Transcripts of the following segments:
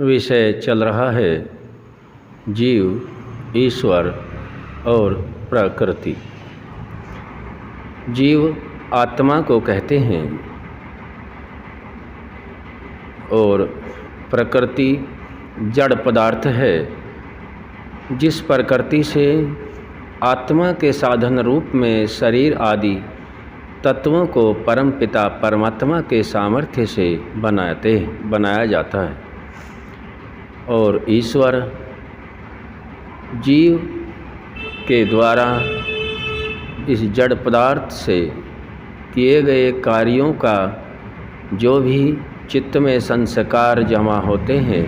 विषय चल रहा है जीव, ईश्वर और प्रकृति। जीव आत्मा को कहते हैं और प्रकृति जड़ पदार्थ है, जिस प्रकृति से आत्मा के साधन रूप में शरीर आदि तत्वों को परमपिता परमात्मा के सामर्थ्य से बनाया जाता है। और ईश्वर जीव के द्वारा इस जड़ पदार्थ से किए गए कार्यों का जो भी चित्त में संस्कार जमा होते हैं,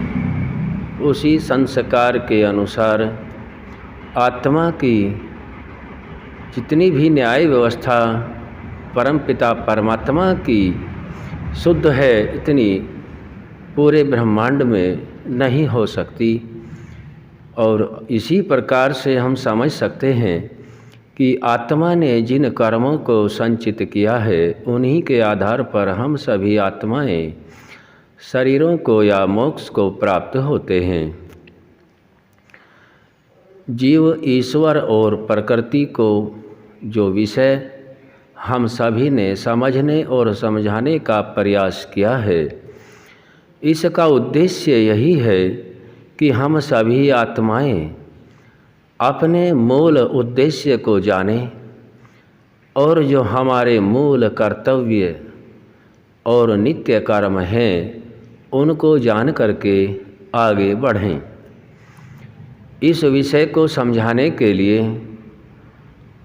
उसी संस्कार के अनुसार आत्मा की जितनी भी न्याय व्यवस्था परमपिता परमात्मा की शुद्ध है, इतनी पूरे ब्रह्मांड में नहीं हो सकती। और इसी प्रकार से हम समझ सकते हैं कि आत्मा ने जिन कर्मों को संचित किया है, उन्हीं के आधार पर हम सभी आत्माएं शरीरों को या मोक्ष को प्राप्त होते हैं। जीव, ईश्वर और प्रकृति को जो विषय हम सभी ने समझने और समझाने का प्रयास किया है, इसका उद्देश्य यही है कि हम सभी आत्माएं अपने मूल उद्देश्य को जानें और जो हमारे मूल कर्तव्य और नित्य कर्म हैं, उनको जान करके आगे बढ़ें। इस विषय को समझाने के लिए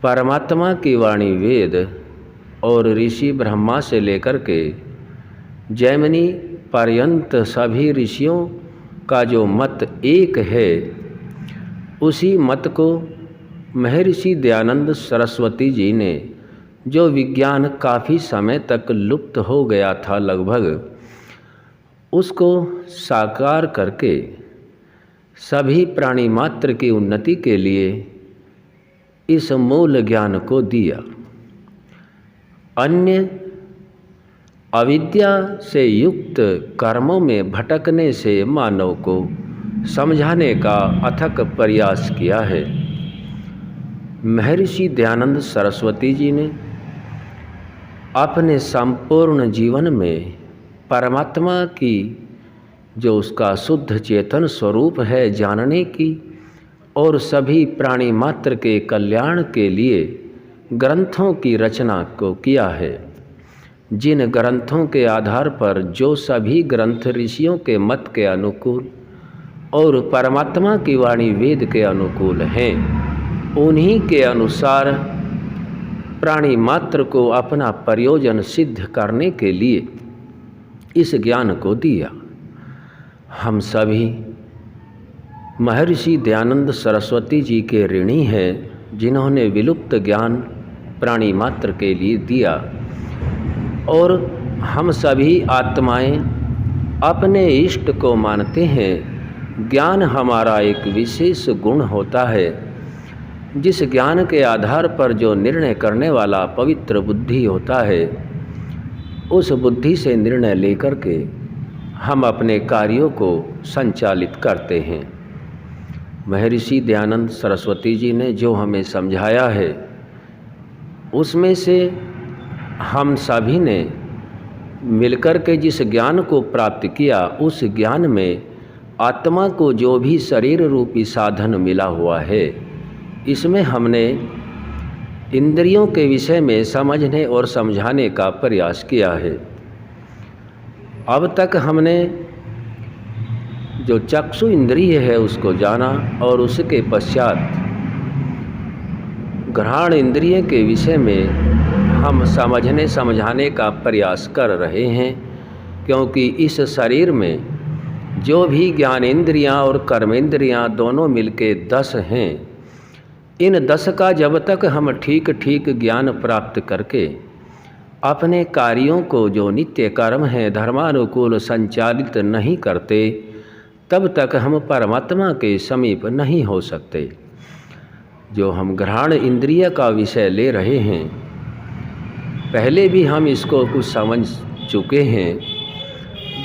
परमात्मा की वाणी वेद और ऋषि ब्रह्मा से लेकर के जैमिनी पर्यंत सभी ऋषियों का जो मत एक है, उसी मत को महर्षि दयानंद सरस्वती जी ने, जो विज्ञान काफ़ी समय तक लुप्त हो गया था लगभग, उसको साकार करके सभी प्राणी मात्र की उन्नति के लिए इस मूल ज्ञान को दिया। अन्य अविद्या से युक्त कर्मों में भटकने से मानव को समझाने का अथक प्रयास किया है। महर्षि दयानंद सरस्वती जी ने अपने संपूर्ण जीवन में परमात्मा की जो उसका शुद्ध चेतन स्वरूप है जानने की और सभी प्राणी मात्र के कल्याण के लिए ग्रंथों की रचना को किया है। जिन ग्रंथों के आधार पर जो सभी ग्रंथ ऋषियों के मत के अनुकूल और परमात्मा की वाणी वेद के अनुकूल हैं, उन्हीं के अनुसार प्राणी मात्र को अपना प्रयोजन सिद्ध करने के लिए इस ज्ञान को दिया। हम सभी महर्षि दयानंद सरस्वती जी के ऋणी हैं, जिन्होंने विलुप्त ज्ञान प्राणी मात्र के लिए दिया। और हम सभी आत्माएं अपने इष्ट को मानते हैं। ज्ञान हमारा एक विशेष गुण होता है, जिस ज्ञान के आधार पर जो निर्णय करने वाला पवित्र बुद्धि होता है, उस बुद्धि से निर्णय लेकर के हम अपने कार्यों को संचालित करते हैं। महर्षि दयानंद सरस्वती जी ने जो हमें समझाया है, उसमें से हम सभी ने मिलकर के जिस ज्ञान को प्राप्त किया, उस ज्ञान में आत्मा को जो भी शरीर रूपी साधन मिला हुआ है, इसमें हमने इंद्रियों के विषय में समझने और समझाने का प्रयास किया है। अब तक हमने जो चक्षु इंद्रिय है उसको जाना और उसके पश्चात घ्राण इंद्रिय के विषय में हम समझाने का प्रयास कर रहे हैं, क्योंकि इस शरीर में जो भी ज्ञानेंद्रियां और कर्मेंद्रियां दोनों मिलके 10 हैं, इन 10 का जब तक हम ठीक ठीक ज्ञान प्राप्त करके अपने कार्यों को जो नित्य कर्म हैं धर्मानुकूल संचालित नहीं करते, तब तक हम परमात्मा के समीप नहीं हो सकते। जो हम घ्राण इंद्रिय का विषय ले रहे हैं, पहले भी हम इसको कुछ समझ चुके हैं।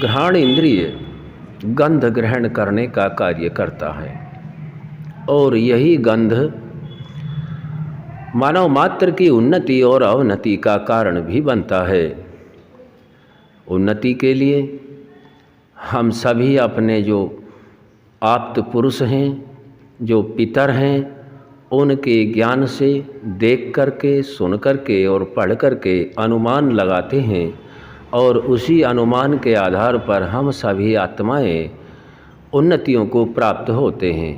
घ्राण इंद्रिय गंध ग्रहण करने का कार्य करता है और यही गंध मानव मात्र की उन्नति और अवनति का कारण भी बनता है। उन्नति के लिए हम सभी अपने जो आप्त पुरुष हैं, जो पितर हैं, उनके ज्ञान से देख करके, सुन करके और पढ़ करके अनुमान लगाते हैं और उसी अनुमान के आधार पर हम सभी आत्माएं उन्नतियों को प्राप्त होते हैं।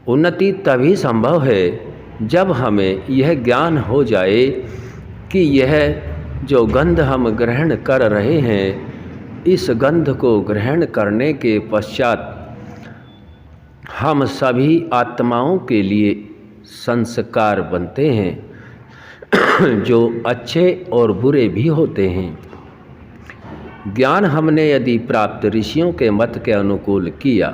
उन्नति तभी संभव है जब हमें यह ज्ञान हो जाए कि यह जो गंध हम ग्रहण कर रहे हैं, इस गंध को ग्रहण करने के पश्चात हम सभी आत्माओं के लिए संस्कार बनते हैं जो अच्छे और बुरे भी होते हैं। ज्ञान हमने यदि प्राप्त ऋषियों के मत के अनुकूल किया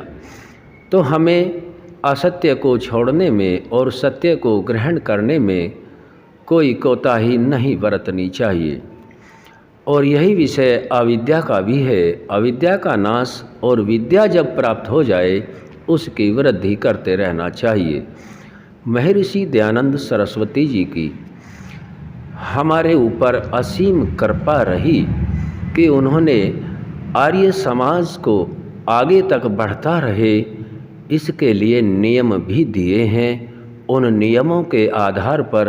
तो हमें असत्य को छोड़ने में और सत्य को ग्रहण करने में कोई कोताही नहीं बरतनी चाहिए। और यही विषय अविद्या का भी है। अविद्या का नाश और विद्या जब प्राप्त हो जाए उसकी वृद्धि करते रहना चाहिए। महर्षि दयानंद सरस्वती जी की हमारे ऊपर असीम कृपा रही कि उन्होंने आर्य समाज को आगे तक बढ़ता रहे, इसके लिए नियम भी दिए हैं। उन नियमों के आधार पर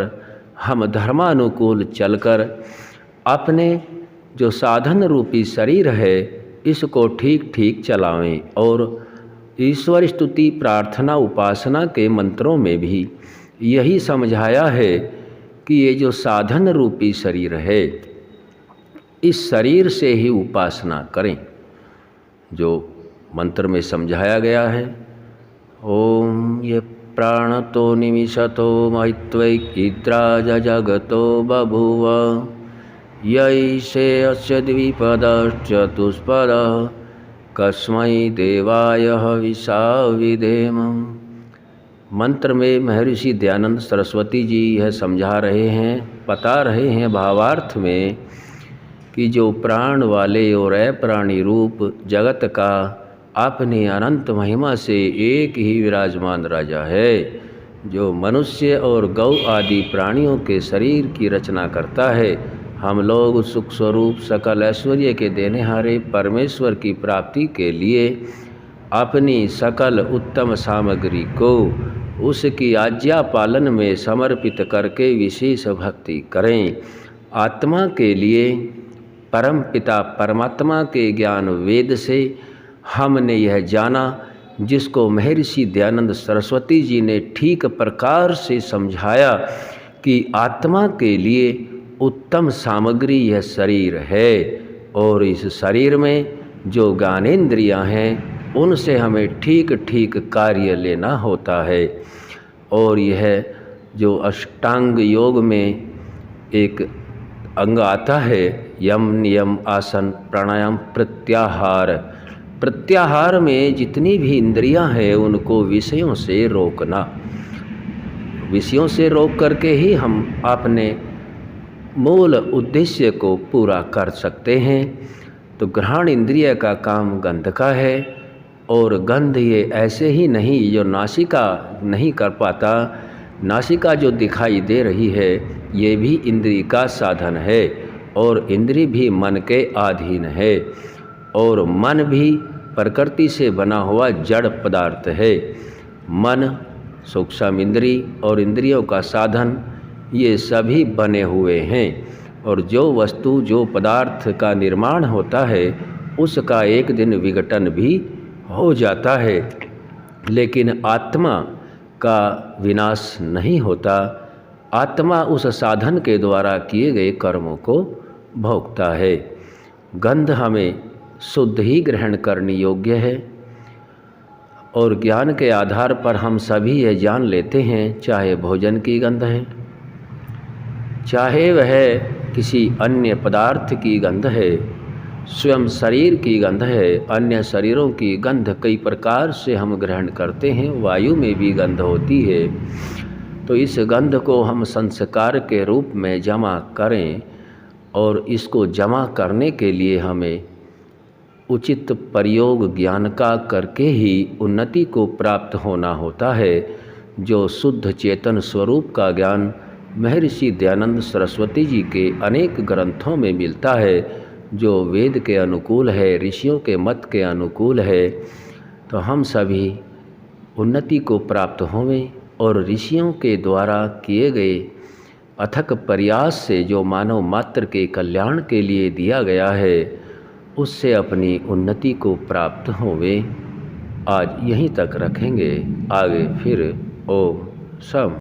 हम धर्मानुकूल चलकर अपने जो साधन रूपी शरीर है इसको ठीक ठीक चलावें। और ईश्वर स्तुति, प्रार्थना, उपासना के मंत्रों में भी यही समझाया है कि ये जो साधन रूपी शरीर है, इस शरीर से ही उपासना करें। जो मंत्र में समझाया गया है, ओम ये प्राणतो निमिषतो महित्वैकिद्रा जगतो बभूव यैषे अस्य द्विपदश्चतुष्पद कस्मै देवाय हविषा विधेम। मंत्र में महर्षि दयानंद सरस्वती जी यह समझा रहे हैं, बता रहे हैं भावार्थ में कि जो प्राण वाले और अप्राणी रूप जगत का अपनी अनंत महिमा से एक ही विराजमान राजा है, जो मनुष्य और गौ आदि प्राणियों के शरीर की रचना करता है। हम लोग सुख स्वरूप सकल ऐश्वर्य के देनेहारे परमेश्वर की प्राप्ति के लिए अपनी सकल उत्तम सामग्री को उसकी आज्ञा पालन में समर्पित करके विशेष भक्ति करें। आत्मा के लिए परम पिता परमात्मा के ज्ञान वेद से हमने यह जाना, जिसको महर्षि दयानंद सरस्वती जी ने ठीक प्रकार से समझाया कि आत्मा के लिए उत्तम सामग्री यह शरीर है और इस शरीर में जो ज्ञानेंद्रियां हैं उनसे हमें ठीक ठीक कार्य लेना होता है। और यह जो अष्टांग योग में एक अंग आता है, यम नियम आसन प्राणायाम प्रत्याहार। प्रत्याहार में जितनी भी इंद्रियां हैं उनको विषयों से रोकना। विषयों से रोक करके ही हम अपने मूल उद्देश्य को पूरा कर सकते हैं। तो घ्राण इंद्रिय का काम गंध का है और गंध ये ऐसे ही नहीं जो नासिका नहीं कर पाता। नासिका जो दिखाई दे रही है ये भी इंद्रिय का साधन है और इंद्रिय भी मन के अधीन है और मन भी प्रकृति से बना हुआ जड़ पदार्थ है। मन, सूक्ष्म इंद्रिय और इंद्रियों का साधन ये सभी बने हुए हैं और जो वस्तु जो पदार्थ का निर्माण होता है उसका एक दिन विघटन भी हो जाता है, लेकिन आत्मा का विनाश नहीं होता। आत्मा उस साधन के द्वारा किए गए कर्मों को भोगता है। गंध हमें शुद्ध ही ग्रहण करनी योग्य है और ज्ञान के आधार पर हम सभी यह जान लेते हैं, चाहे भोजन की गंध है, चाहे वह किसी अन्य पदार्थ की गंध है, स्वयं शरीर की गंध है, अन्य शरीरों की गंध कई प्रकार से हम ग्रहण करते हैं। वायु में भी गंध होती है। तो इस गंध को हम संस्कार के रूप में जमा करें और इसको जमा करने के लिए हमें उचित प्रयोग ज्ञान का करके ही उन्नति को प्राप्त होना होता है। जो शुद्ध चेतन स्वरूप का ज्ञान महर्षि दयानंद सरस्वती जी के अनेक ग्रंथों में मिलता है, जो वेद के अनुकूल है, ऋषियों के मत के अनुकूल है, तो हम सभी उन्नति को प्राप्त होवें और ऋषियों के द्वारा किए गए अथक प्रयास से जो मानव मात्र के कल्याण के लिए दिया गया है, उससे अपनी उन्नति को प्राप्त होवें। आज यहीं तक रखेंगे, आगे फिर ओम सम।